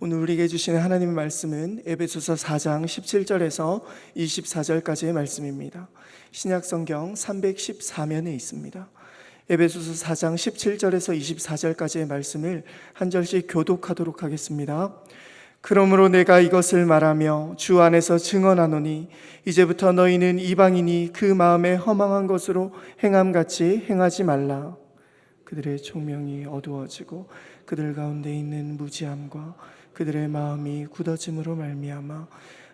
오늘 우리에게 주시는 하나님의 말씀은 에베소서 4장 17절에서 24절까지의 말씀입니다. 신약성경 314면에 있습니다. 에베소서 4장 17절에서 24절까지의 말씀을 한 절씩 교독하도록 하겠습니다. 그러므로 내가 이것을 말하며 주 안에서 증언하노니 이제부터 너희는 이방인이 그 마음에 허망한 것으로 행함같이 행하지 말라. 그들의 총명이 어두워지고 그들 가운데 있는 무지함과 그들의 마음이 굳어짐으로 말미암아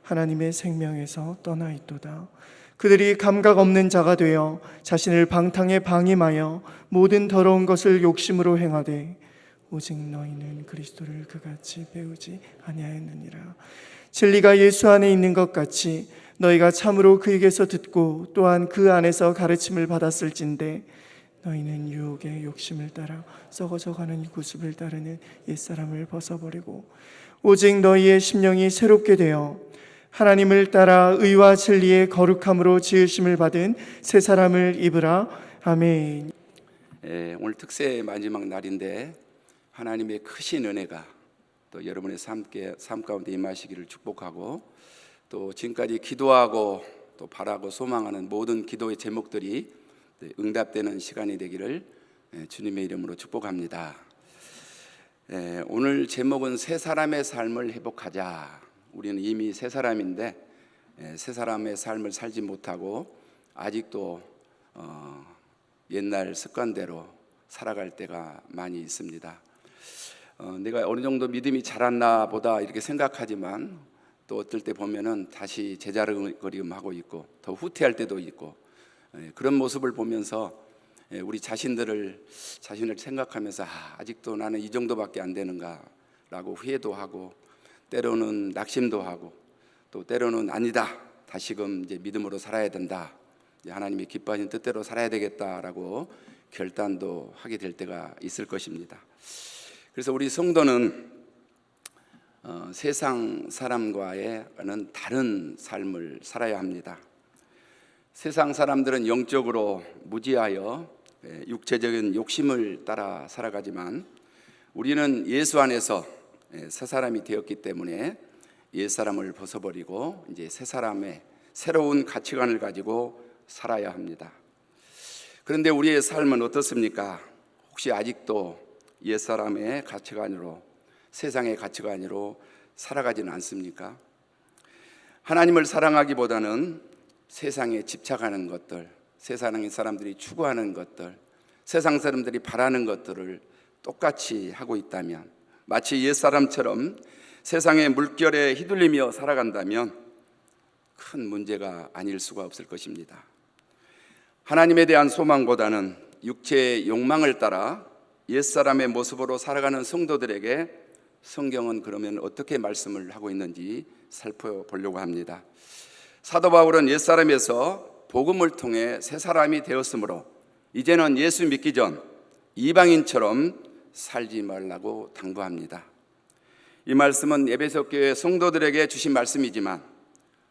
하나님의 생명에서 떠나 있도다. 그들이 감각 없는 자가 되어 자신을 방탕에 방임하여 모든 더러운 것을 욕심으로 행하되 오직 너희는 그리스도를 그같이 배우지 아니하였느니라. 진리가 예수 안에 있는 것 같이 너희가 참으로 그에게서 듣고 또한 그 안에서 가르침을 받았을진대 너희는 유혹의 욕심을 따라 썩어져가는 구습을 따르는 옛사람을 벗어버리고 오직 너희의 심령이 새롭게 되어 하나님을 따라 의와 진리의 거룩함으로 지으심을 받은 새 사람을 입으라. 아멘. 오늘 특세 마지막 날인데 하나님의 크신 은혜가 또 여러분의 삶 가운데 임하시기를 축복하고, 또 지금까지 기도하고 또 바라고 소망하는 모든 기도의 제목들이 응답되는 시간이 되기를 주님의 이름으로 축복합니다. 오늘 제목은 새 사람의 삶을 회복하자. 우리는 이미 새 사람인데 새 사람의 삶을 살지 못하고 아직도 옛날 습관대로 살아갈 때가 많이 있습니다. 내가 어느 정도 믿음이 자랐나 보다 이렇게 생각하지만 또 어떨 때 보면은 다시 제자리걸음하고 있고 더 후퇴할 때도 있고, 그런 모습을 보면서 우리 자신을 생각하면서 아직도 나는 이 정도밖에 안 되는가 라고 후회도 하고, 때로는 낙심도 하고, 또 때로는 아니다, 다시금 이제 믿음으로 살아야 된다, 하나님이 기뻐하신 뜻대로 살아야 되겠다라고 결단도 하게 될 때가 있을 것입니다. 그래서 우리 성도는 세상 사람과는 다른 삶을 살아야 합니다. 세상 사람들은 영적으로 무지하여 육체적인 욕심을 따라 살아가지만 우리는 예수 안에서 새 사람이 되었기 때문에 옛 사람을 벗어버리고 이제 새 사람의 새로운 가치관을 가지고 살아야 합니다. 그런데 우리의 삶은 어떻습니까? 혹시 아직도 옛 사람의 가치관으로, 세상의 가치관으로 살아가지는 않습니까? 하나님을 사랑하기보다는 세상에 집착하는 것들, 세상의 사람들이 추구하는 것들, 세상 사람들이 바라는 것들을 똑같이 하고 있다면, 마치 옛사람처럼 세상의 물결에 휘둘리며 살아간다면 큰 문제가 아닐 수가 없을 것입니다. 하나님에 대한 소망보다는 육체의 욕망을 따라 옛사람의 모습으로 살아가는 성도들에게 성경은 그러면 어떻게 말씀을 하고 있는지 살펴보려고 합니다. 사도 바울은 옛사람에서 복음을 통해 새 사람이 되었으므로 이제는 예수 믿기 전 이방인처럼 살지 말라고 당부합니다. 이 말씀은 에베소 교회 성도들에게 주신 말씀이지만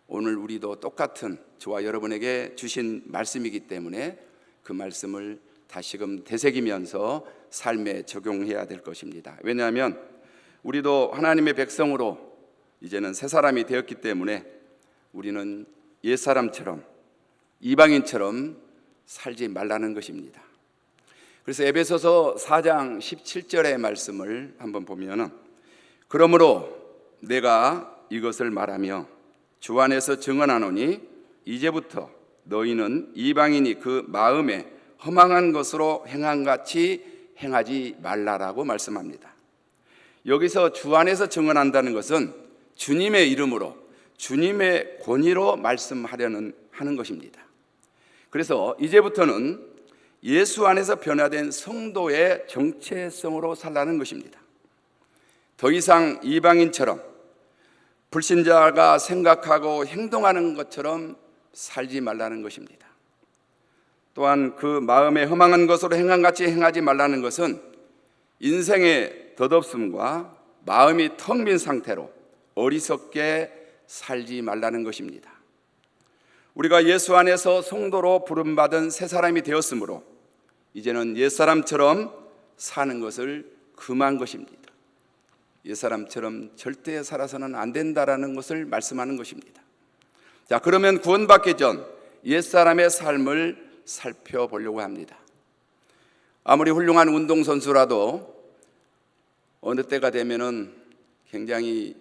오늘 우리도 똑같은 저와 여러분에게 주신 말씀이기 때문에 그 말씀을 다시금 되새기면서 삶에 적용해야 될 것입니다. 왜냐하면 우리도 하나님의 백성으로 이제는 새 사람이 되었기 때문에 우리는 옛사람처럼 이방인처럼 살지 말라는 것입니다. 그래서 에베소서 4장 17절의 말씀을 한번 보면은, 그러므로 내가 이것을 말하며 주 안에서 증언하노니 이제부터 너희는 이방인이 그 마음에 허망한 것으로 행함같이 행하지 말라라고 말씀합니다. 여기서 주 안에서 증언한다는 것은 주님의 이름으로, 주님의 권위로 말씀하려는 하는 것입니다. 그래서 이제부터는 예수 안에서 변화된 성도의 정체성으로 살라는 것입니다. 더 이상 이방인처럼 불신자가 생각하고 행동하는 것처럼 살지 말라는 것입니다. 또한 그 마음에 허망한 것으로 행함같이 행하지 말라는 것은 인생의 덧없음과 마음이 텅 빈 상태로 어리석게 살지 말라는 것입니다. 우리가 예수 안에서 성도로 부름받은 새 사람이 되었으므로 이제는 옛사람처럼 사는 것을 금한 것입니다. 옛사람처럼 절대 살아서는 안 된다라는 것을 말씀하는 것입니다. 자, 그러면 구원받기 전 옛사람의 삶을 살펴보려고 합니다. 아무리 훌륭한 운동선수라도 어느 때가 되면은 굉장히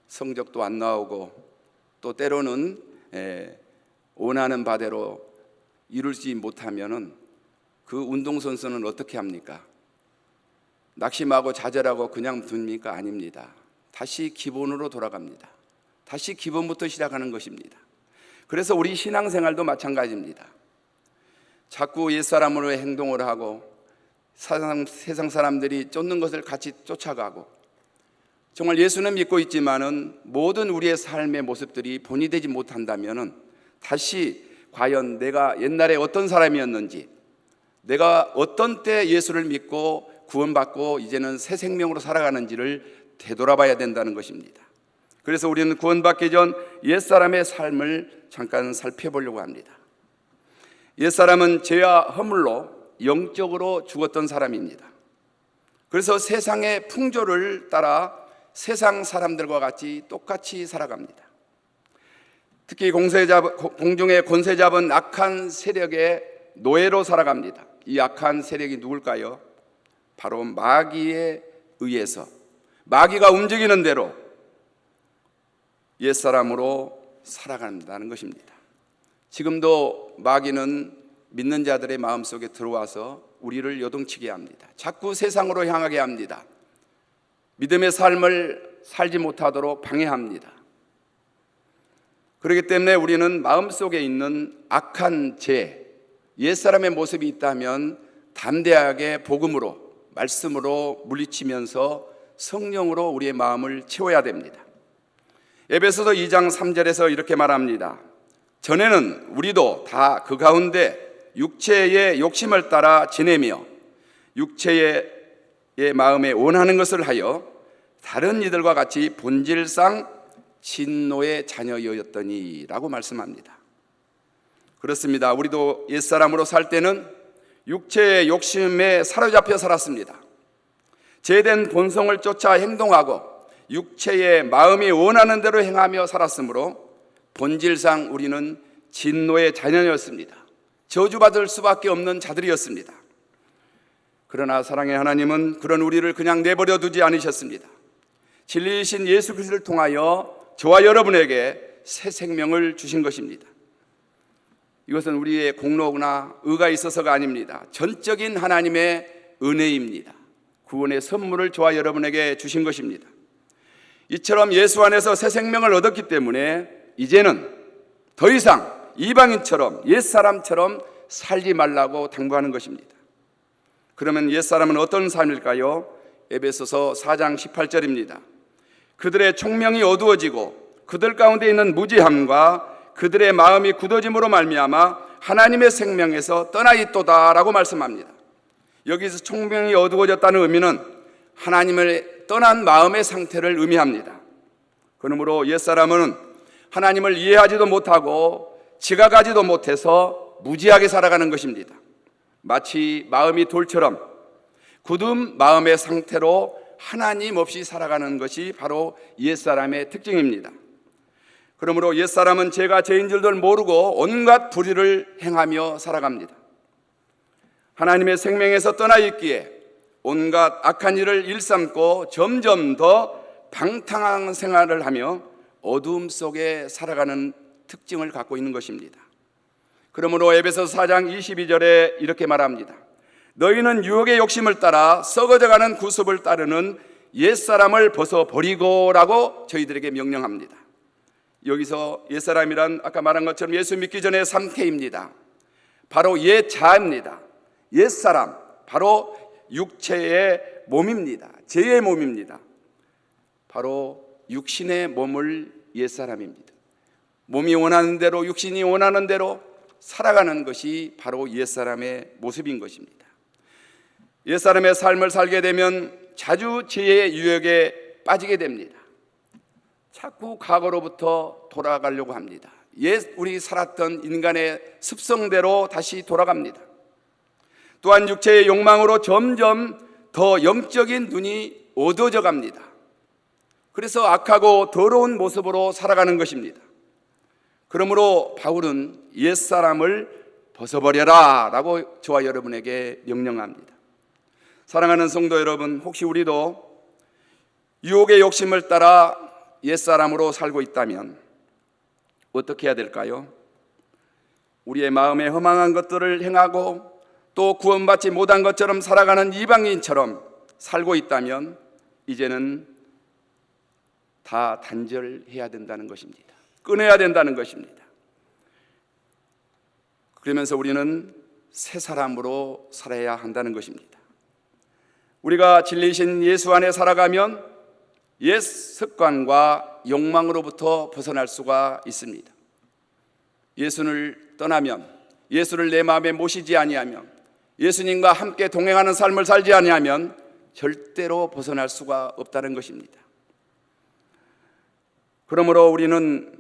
성적도 안 나오고 또 때로는 원하는 바대로 이루지 못하면은 그 운동선수는 어떻게 합니까? 낙심하고 좌절하고 그냥 둡니까? 아닙니다. 다시 기본으로 돌아갑니다. 다시 기본부터 시작하는 것입니다. 그래서 우리 신앙생활도 마찬가지입니다. 자꾸 옛사람으로 행동을 하고 세상 사람들이 쫓는 것을 같이 쫓아가고 정말 예수는 믿고 있지만은 모든 우리의 삶의 모습들이 본이 되지 못한다면은 다시 과연 내가 옛날에 어떤 사람이었는지, 내가 어떤 때 예수를 믿고 구원받고 이제는 새 생명으로 살아가는지를 되돌아봐야 된다는 것입니다. 그래서 우리는 구원받기 전 옛사람의 삶을 잠깐 살펴보려고 합니다. 옛사람은 죄와 허물로 영적으로 죽었던 사람입니다. 그래서 세상의 풍조를 따라 세상 사람들과 같이 똑같이 살아갑니다. 특히 공중의 권세 잡은 악한 세력의 노예로 살아갑니다. 이 악한 세력이 누굴까요? 바로 마귀에 의해서, 마귀가 움직이는 대로 옛사람으로 살아간다는 것입니다. 지금도 마귀는 믿는 자들의 마음속에 들어와서 우리를 요동치게 합니다. 자꾸 세상으로 향하게 합니다. 믿음의 삶을 살지 못하도록 방해합니다. 그렇기 때문에 우리는 마음속에 있는 악한 죄, 옛사람의 모습이 있다면 담대하게 복음으로, 말씀으로 물리치면서 성령으로 우리의 마음을 채워야 됩니다. 에베소서 2장 3절에서 이렇게 말합니다. 전에는 우리도 다 그 가운데 육체의 욕심을 따라 지내며 육체의 마음에 원하는 것을 하여 다른 이들과 같이 본질상 진노의 자녀였더니 라고 말씀합니다. 그렇습니다. 우리도 옛사람으로 살 때는 육체의 욕심에 사로잡혀 살았습니다. 죄된 본성을 쫓아 행동하고 육체의 마음이 원하는 대로 행하며 살았으므로 본질상 우리는 진노의 자녀였습니다. 저주받을 수밖에 없는 자들이었습니다. 그러나 사랑의 하나님은 그런 우리를 그냥 내버려 두지 않으셨습니다. 진리이신 예수 그리스도를 통하여 저와 여러분에게 새 생명을 주신 것입니다. 이것은 우리의 공로나 의가 있어서가 아닙니다. 전적인 하나님의 은혜입니다. 구원의 선물을 저와 여러분에게 주신 것입니다. 이처럼 예수 안에서 새 생명을 얻었기 때문에 이제는 더 이상 이방인처럼 옛사람처럼 살지 말라고 당부하는 것입니다. 그러면 옛사람은 어떤 삶일까요? 에베소서 4장 18절입니다. 그들의 총명이 어두워지고 그들 가운데 있는 무지함과 그들의 마음이 굳어짐으로 말미암아 하나님의 생명에서 떠나 있도다라고 말씀합니다. 여기서 총명이 어두워졌다는 의미는 하나님을 떠난 마음의 상태를 의미합니다. 그러므로 옛사람은 하나님을 이해하지도 못하고 지각하지도 못해서 무지하게 살아가는 것입니다. 마치 마음이 돌처럼 굳은 마음의 상태로 하나님 없이 살아가는 것이 바로 옛사람의 특징입니다. 그러므로 옛사람은 죄가 죄인 줄도 모르고 온갖 불의를 행하며 살아갑니다. 하나님의 생명에서 떠나 있기에 온갖 악한 일을 일삼고 점점 더 방탕한 생활을 하며 어두움 속에 살아가는 특징을 갖고 있는 것입니다. 그러므로 에베소서 4장 22절에 이렇게 말합니다. 너희는 유혹의 욕심을 따라 썩어져가는 구습을 따르는 옛사람을 벗어버리고 라고 저희들에게 명령합니다. 여기서 옛사람이란 아까 말한 것처럼 예수 믿기 전의 상태입니다. 바로 옛자입니다. 옛사람, 바로 육체의 몸입니다. 죄의 몸입니다. 바로 육신의 몸을 옛사람입니다. 몸이 원하는 대로, 육신이 원하는 대로 살아가는 것이 바로 옛사람의 모습인 것입니다. 옛사람의 삶을 살게 되면 자주 죄의 유혹에 빠지게 됩니다. 자꾸 과거로부터 돌아가려고 합니다. 옛 우리 살았던 인간의 습성대로 다시 돌아갑니다. 또한 육체의 욕망으로 점점 더 영적인 눈이 어두워져 갑니다. 그래서 악하고 더러운 모습으로 살아가는 것입니다. 그러므로 바울은 옛사람을 벗어버려라 라고 저와 여러분에게 명령합니다. 사랑하는 성도 여러분, 혹시 우리도 유혹의 욕심을 따라 옛사람으로 살고 있다면 어떻게 해야 될까요? 우리의 마음에 허망한 것들을 행하고 또 구원받지 못한 것처럼 살아가는 이방인처럼 살고 있다면 이제는 다 단절해야 된다는 것입니다. 끊어야 된다는 것입니다. 그러면서 우리는 새 사람으로 살아야 한다는 것입니다. 우리가 진리이신 예수 안에 살아가면 옛 습관과 욕망으로부터 벗어날 수가 있습니다. 예수를 떠나면, 예수를 내 마음에 모시지 아니하면, 예수님과 함께 동행하는 삶을 살지 아니하면 절대로 벗어날 수가 없다는 것입니다. 그러므로 우리는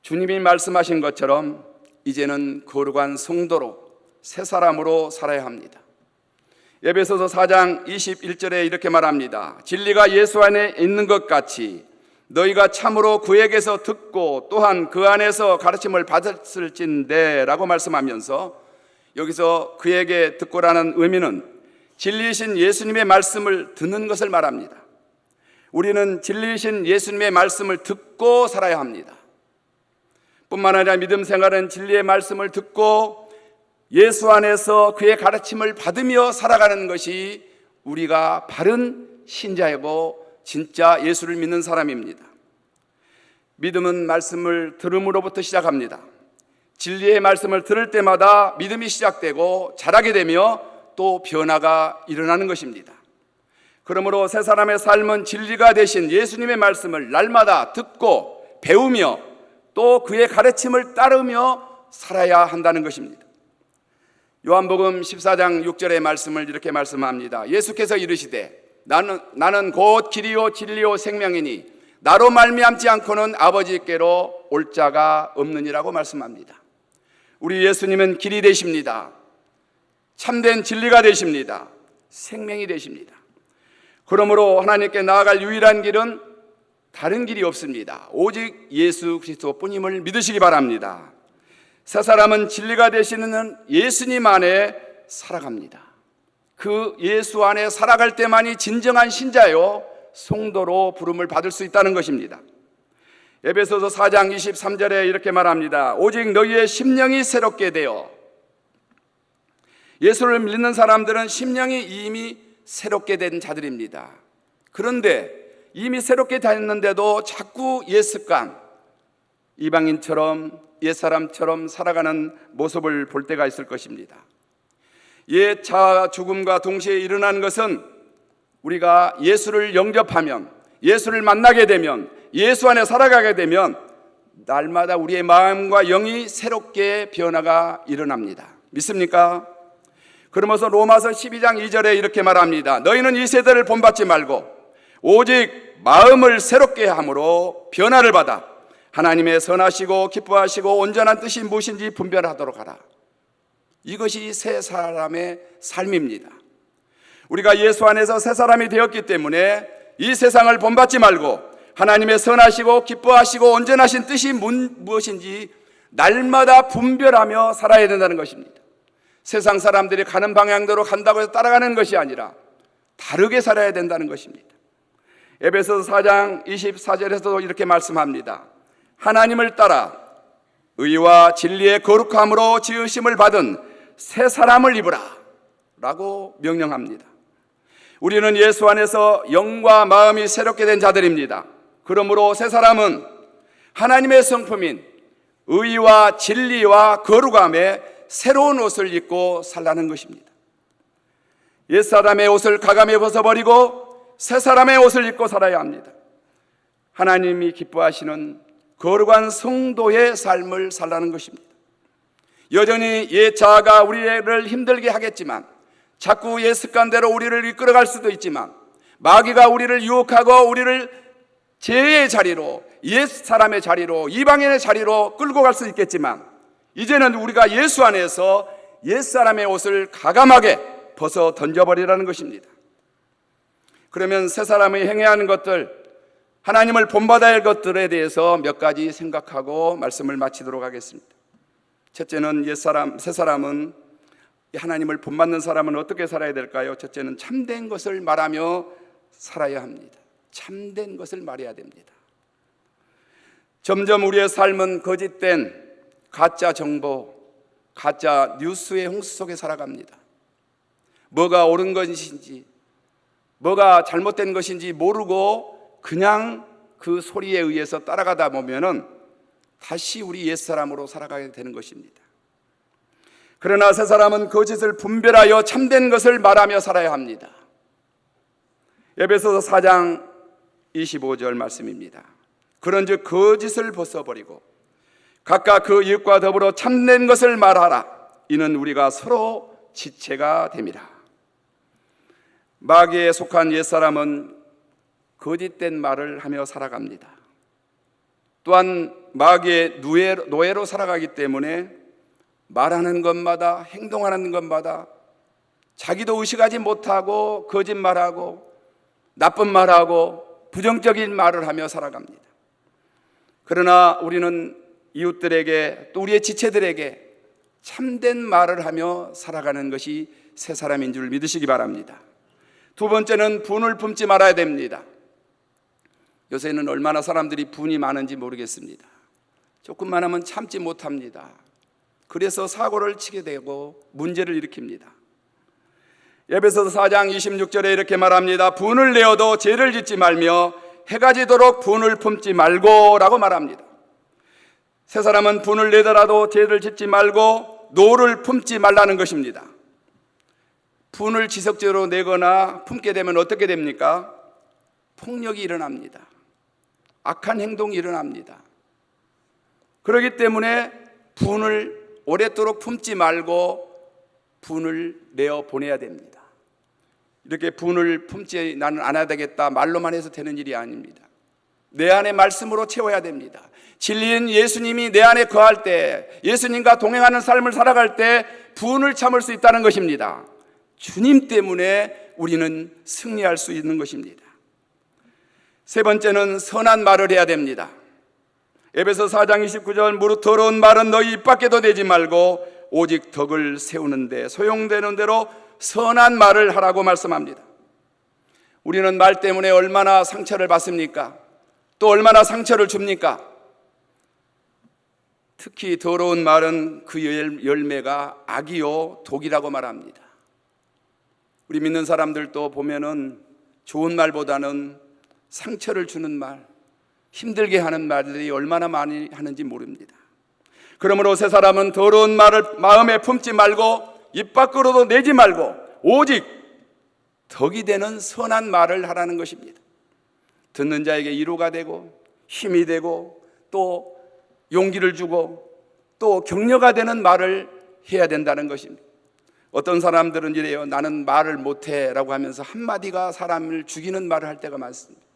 주님이 말씀하신 것처럼 이제는 거룩한 성도로 새 사람으로 살아야 합니다. 에베소서 4장 21절에 이렇게 말합니다. 진리가 예수 안에 있는 것 같이 너희가 참으로 그에게서 듣고 또한 그 안에서 가르침을 받았을진데 라고 말씀하면서 여기서 그에게 듣고라는 의미는 진리이신 예수님의 말씀을 듣는 것을 말합니다. 우리는 진리이신 예수님의 말씀을 듣고 살아야 합니다. 뿐만 아니라 믿음 생활은 진리의 말씀을 듣고 예수 안에서 그의 가르침을 받으며 살아가는 것이 우리가 바른 신자이고 진짜 예수를 믿는 사람입니다. 믿음은 말씀을 들음으로부터 시작합니다. 진리의 말씀을 들을 때마다 믿음이 시작되고 자라게 되며 또 변화가 일어나는 것입니다. 그러므로 새 사람의 삶은 진리가 되신 예수님의 말씀을 날마다 듣고 배우며 또 그의 가르침을 따르며 살아야 한다는 것입니다. 요한복음 14장 6절의 말씀을 이렇게 말씀합니다. 예수께서 이르시되 나는 곧 길이요 진리요 생명이니 나로 말미암지 않고는 아버지께로 올 자가 없느니라고 말씀합니다. 우리 예수님은 길이 되십니다. 참된 진리가 되십니다. 생명이 되십니다. 그러므로 하나님께 나아갈 유일한 길은 다른 길이 없습니다. 오직 예수 그리스도뿐임을 믿으시기 바랍니다. 새 사람은 진리가 되시는 예수님 안에 살아갑니다. 그 예수 안에 살아갈 때만이 진정한 신자요 성도로 부름을 받을 수 있다는 것입니다. 에베소서 4장 23절에 이렇게 말합니다. 오직 너희의 심령이 새롭게 되어, 예수를 믿는 사람들은 심령이 이미 새롭게 된 자들입니다. 그런데 이미 새롭게 됐는데도 자꾸 옛 습관, 이방인처럼 옛사람처럼 살아가는 모습을 볼 때가 있을 것입니다. 옛 자아 죽음과 동시에 일어나는 것은 우리가 예수를 영접하면, 예수를 만나게 되면, 예수 안에 살아가게 되면 날마다 우리의 마음과 영이 새롭게 변화가 일어납니다. 믿습니까? 그러면서 로마서 12장 2절에 이렇게 말합니다. 너희는 이 세대를 본받지 말고 오직 마음을 새롭게 함으로 변화를 받아 하나님의 선하시고 기뻐하시고 온전한 뜻이 무엇인지 분별하도록 하라. 이것이 새 사람의 삶입니다. 우리가 예수 안에서 새 사람이 되었기 때문에 이 세상을 본받지 말고 하나님의 선하시고 기뻐하시고 온전하신 뜻이 무엇인지 날마다 분별하며 살아야 된다는 것입니다. 세상 사람들이 가는 방향대로 간다고 해서 따라가는 것이 아니라 다르게 살아야 된다는 것입니다. 에베소서 4장 24절에서도 이렇게 말씀합니다. 하나님을 따라 의와 진리의 거룩함으로 지으심을 받은 새 사람을 입으라 라고 명령합니다. 우리는 예수 안에서 영과 마음이 새롭게 된 자들입니다. 그러므로 새 사람은 하나님의 성품인 의와 진리와 거룩함에 새로운 옷을 입고 살라는 것입니다. 옛사람의 옷을 가감히 벗어버리고 새 사람의 옷을 입고 살아야 합니다. 하나님이 기뻐하시는 거룩한 성도의 삶을 살라는 것입니다. 여전히 옛 자아가 우리를 힘들게 하겠지만, 자꾸 옛 습관대로 우리를 이끌어갈 수도 있지만, 마귀가 우리를 유혹하고 우리를 죄의 자리로, 옛 사람의 자리로, 이방인의 자리로 끌고 갈 수 있겠지만, 이제는 우리가 예수 안에서 옛 사람의 옷을 가감하게 벗어 던져버리라는 것입니다. 그러면 새 사람이 행해야 하는 것들, 하나님을 본받아야 할 것들에 대해서 몇 가지 생각하고 말씀을 마치도록 하겠습니다. 첫째는 새 사람은, 하나님을 본받는 사람은 어떻게 살아야 될까요? 첫째는 참된 것을 말하며 살아야 합니다. 참된 것을 말해야 됩니다. 점점 우리의 삶은 거짓된 가짜 정보, 가짜 뉴스의 홍수 속에 살아갑니다. 뭐가 옳은 것인지, 뭐가 잘못된 것인지 모르고 그냥 그 소리에 의해서 따라가다 보면은 다시 우리 옛사람으로 살아가게 되는 것입니다. 그러나 새 사람은 거짓을 분별하여 참된 것을 말하며 살아야 합니다. 에베소서 4장 25절 말씀입니다. 그런즉 거짓을 벗어버리고 각각 그 이웃과 더불어 참된 것을 말하라. 이는 우리가 서로 지체가 됨이라. 마귀에 속한 옛사람은 거짓된 말을 하며 살아갑니다. 또한 마귀의 노예로 살아가기 때문에 말하는 것마다, 행동하는 것마다 자기도 의식하지 못하고 거짓말하고 나쁜 말하고 부정적인 말을 하며 살아갑니다. 그러나 우리는 이웃들에게, 또 우리의 지체들에게 참된 말을 하며 살아가는 것이 새 사람인 줄 믿으시기 바랍니다. 두 번째는 분을 품지 말아야 됩니다. 요새는 얼마나 사람들이 분이 많은지 모르겠습니다. 조금만 하면 참지 못합니다. 그래서 사고를 치게 되고 문제를 일으킵니다. 에베소서 4장 26절에 이렇게 말합니다. 분을 내어도 죄를 짓지 말며 해가 지도록 분을 품지 말고 라고 말합니다. 새 사람은 분을 내더라도 죄를 짓지 말고 노를 품지 말라는 것입니다. 분을 지속적으로 내거나 품게 되면 어떻게 됩니까? 폭력이 일어납니다. 악한 행동이 일어납니다. 그렇기 때문에 분을 오랫도록 품지 말고 분을 내어 보내야 됩니다. 이렇게 분을 품지 나는 않아야 되겠다 말로만 해서 되는 일이 아닙니다. 내 안에 말씀으로 채워야 됩니다. 진리인 예수님이 내 안에 거할 때, 예수님과 동행하는 삶을 살아갈 때 분을 참을 수 있다는 것입니다. 주님 때문에 우리는 승리할 수 있는 것입니다. 세 번째는 선한 말을 해야 됩니다. 에베소 4장 29절 무릇 더러운 말은 너희 입 밖에도 내지 말고 오직 덕을 세우는데 소용되는 대로 선한 말을 하라고 말씀합니다. 우리는 말 때문에 얼마나 상처를 받습니까? 또 얼마나 상처를 줍니까? 특히 더러운 말은 그 열매가 악이요 독이라고 말합니다. 우리 믿는 사람들도 보면은 좋은 말보다는 상처를 주는 말, 힘들게 하는 말들이 얼마나 많이 하는지 모릅니다. 그러므로 새 사람은 더러운 말을 마음에 품지 말고 입 밖으로도 내지 말고 오직 덕이 되는 선한 말을 하라는 것입니다. 듣는 자에게 위로가 되고 힘이 되고 또 용기를 주고 또 격려가 되는 말을 해야 된다는 것입니다. 어떤 사람들은 이래요. 나는 말을 못해 라고 하면서 한마디가 사람을 죽이는 말을 할 때가 많습니다.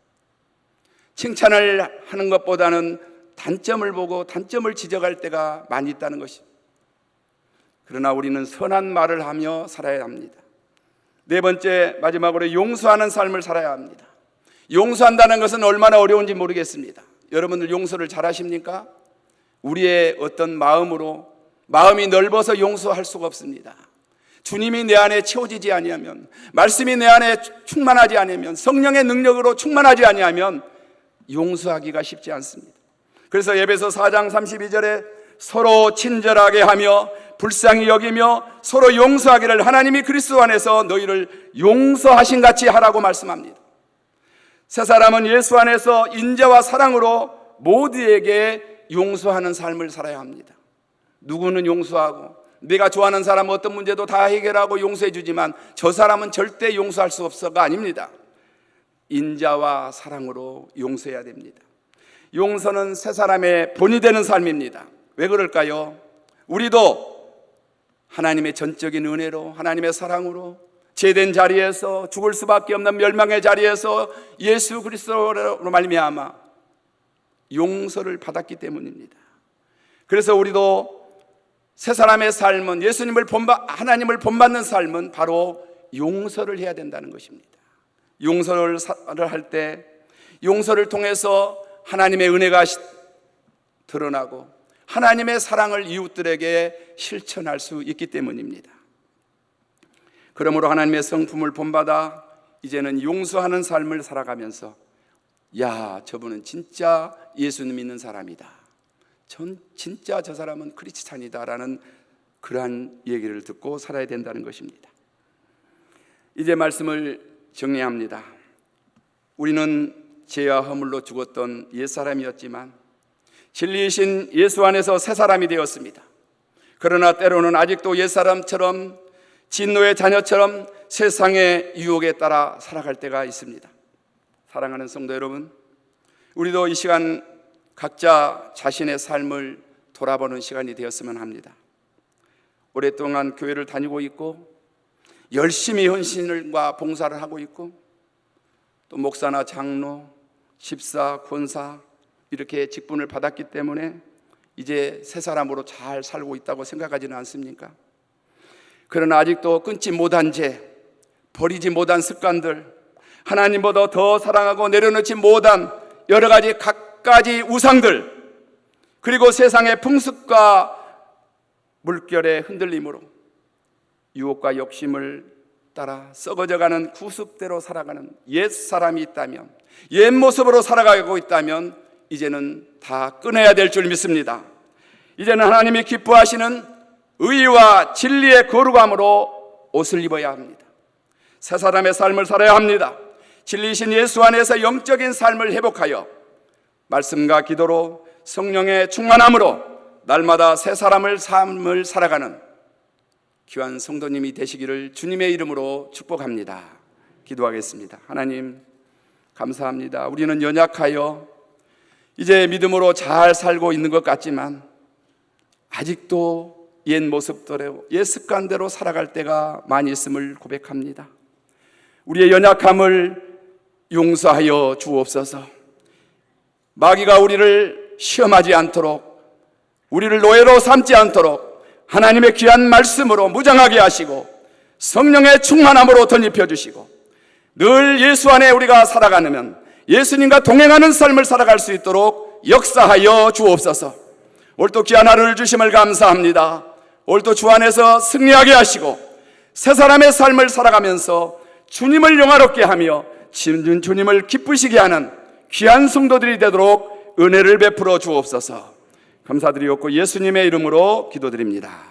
칭찬을 하는 것보다는 단점을 보고 단점을 지적할 때가 많이 있다는 것입니다. 그러나 우리는 선한 말을 하며 살아야 합니다. 네 번째, 마지막으로 용서하는 삶을 살아야 합니다. 용서한다는 것은 얼마나 어려운지 모르겠습니다. 여러분들 용서를 잘 하십니까? 우리의 어떤 마음이 넓어서 용서할 수가 없습니다. 주님이 내 안에 채워지지 아니하면, 말씀이 내 안에 충만하지 않으면, 성령의 능력으로 충만하지 아니하면 용서하기가 쉽지 않습니다. 그래서 에베소 4장 32절에 서로 친절하게 하며 불쌍히 여기며 서로 용서하기를 하나님이 그리스도 안에서 너희를 용서하신 같이 하라고 말씀합니다. 새 사람은 예수 안에서 인자와 사랑으로 모두에게 용서하는 삶을 살아야 합니다. 누구는 용서하고 내가 좋아하는 사람 어떤 문제도 다 해결하고 용서해 주지만 저 사람은 절대 용서할 수 없어가 아닙니다. 인자와 사랑으로 용서해야 됩니다. 용서는 새 사람의 본이 되는 삶입니다. 왜 그럴까요? 우리도 하나님의 전적인 은혜로, 하나님의 사랑으로 죄된 자리에서, 죽을 수밖에 없는 멸망의 자리에서 예수 그리스도로 말미암아 용서를 받았기 때문입니다. 그래서 우리도 새 사람의 삶은, 하나님을 본받는 삶은 바로 용서를 해야 된다는 것입니다. 용서를 할 때 용서를 통해서 하나님의 은혜가 드러나고 하나님의 사랑을 이웃들에게 실천할 수 있기 때문입니다. 그러므로 하나님의 성품을 본받아 이제는 용서하는 삶을 살아가면서 야, 저분은 진짜 예수님 믿는 사람이다, 전 진짜 저 사람은 크리스찬이다 라는 그러한 얘기를 듣고 살아야 된다는 것입니다. 이제 말씀을 정리합니다. 우리는 죄와 허물로 죽었던 옛사람이었지만 진리이신 예수 안에서 새 사람이 되었습니다. 그러나 때로는 아직도 옛사람처럼 진노의 자녀처럼 세상의 유혹에 따라 살아갈 때가 있습니다. 사랑하는 성도 여러분, 우리도 이 시간 각자 자신의 삶을 돌아보는 시간이 되었으면 합니다. 오랫동안 교회를 다니고 있고 열심히 헌신과 봉사를 하고 있고 또 목사나 장로, 집사, 권사 이렇게 직분을 받았기 때문에 이제 새 사람으로 잘 살고 있다고 생각하지는 않습니까? 그러나 아직도 끊지 못한 죄, 버리지 못한 습관들, 하나님보다 더 사랑하고 내려놓지 못한 여러 가지 갖가지 우상들, 그리고 세상의 풍습과 물결의 흔들림으로 유혹과 욕심을 따라 썩어져가는 구습대로 살아가는 옛 사람이 있다면, 옛 모습으로 살아가고 있다면 이제는 다 끊어야 될 줄 믿습니다. 이제는 하나님이 기뻐하시는 의와 진리의 거룩함으로 옷을 입어야 합니다. 새 사람의 삶을 살아야 합니다. 진리이신 예수 안에서 영적인 삶을 회복하여 말씀과 기도로 성령의 충만함으로 날마다 새 사람을 삶을 살아가는 귀한 성도님이 되시기를 주님의 이름으로 축복합니다. 기도하겠습니다. 하나님 감사합니다. 우리는 연약하여 이제 믿음으로 잘 살고 있는 것 같지만 아직도 옛 모습대로, 옛 습관대로 살아갈 때가 많이 있음을 고백합니다. 우리의 연약함을 용서하여 주옵소서. 마귀가 우리를 시험하지 않도록, 우리를 노예로 삼지 않도록 하나님의 귀한 말씀으로 무장하게 하시고 성령의 충만함으로 덧입혀 주시고 늘 예수 안에 우리가 살아가면 예수님과 동행하는 삶을 살아갈 수 있도록 역사하여 주옵소서. 오늘도 귀한 하루를 주심을 감사합니다. 오늘도 주 안에서 승리하게 하시고 새 사람의 삶을 살아가면서 주님을 영화롭게 하며 주님을 기쁘시게 하는 귀한 성도들이 되도록 은혜를 베풀어 주옵소서. 감사드리옵고 예수님의 이름으로 기도드립니다.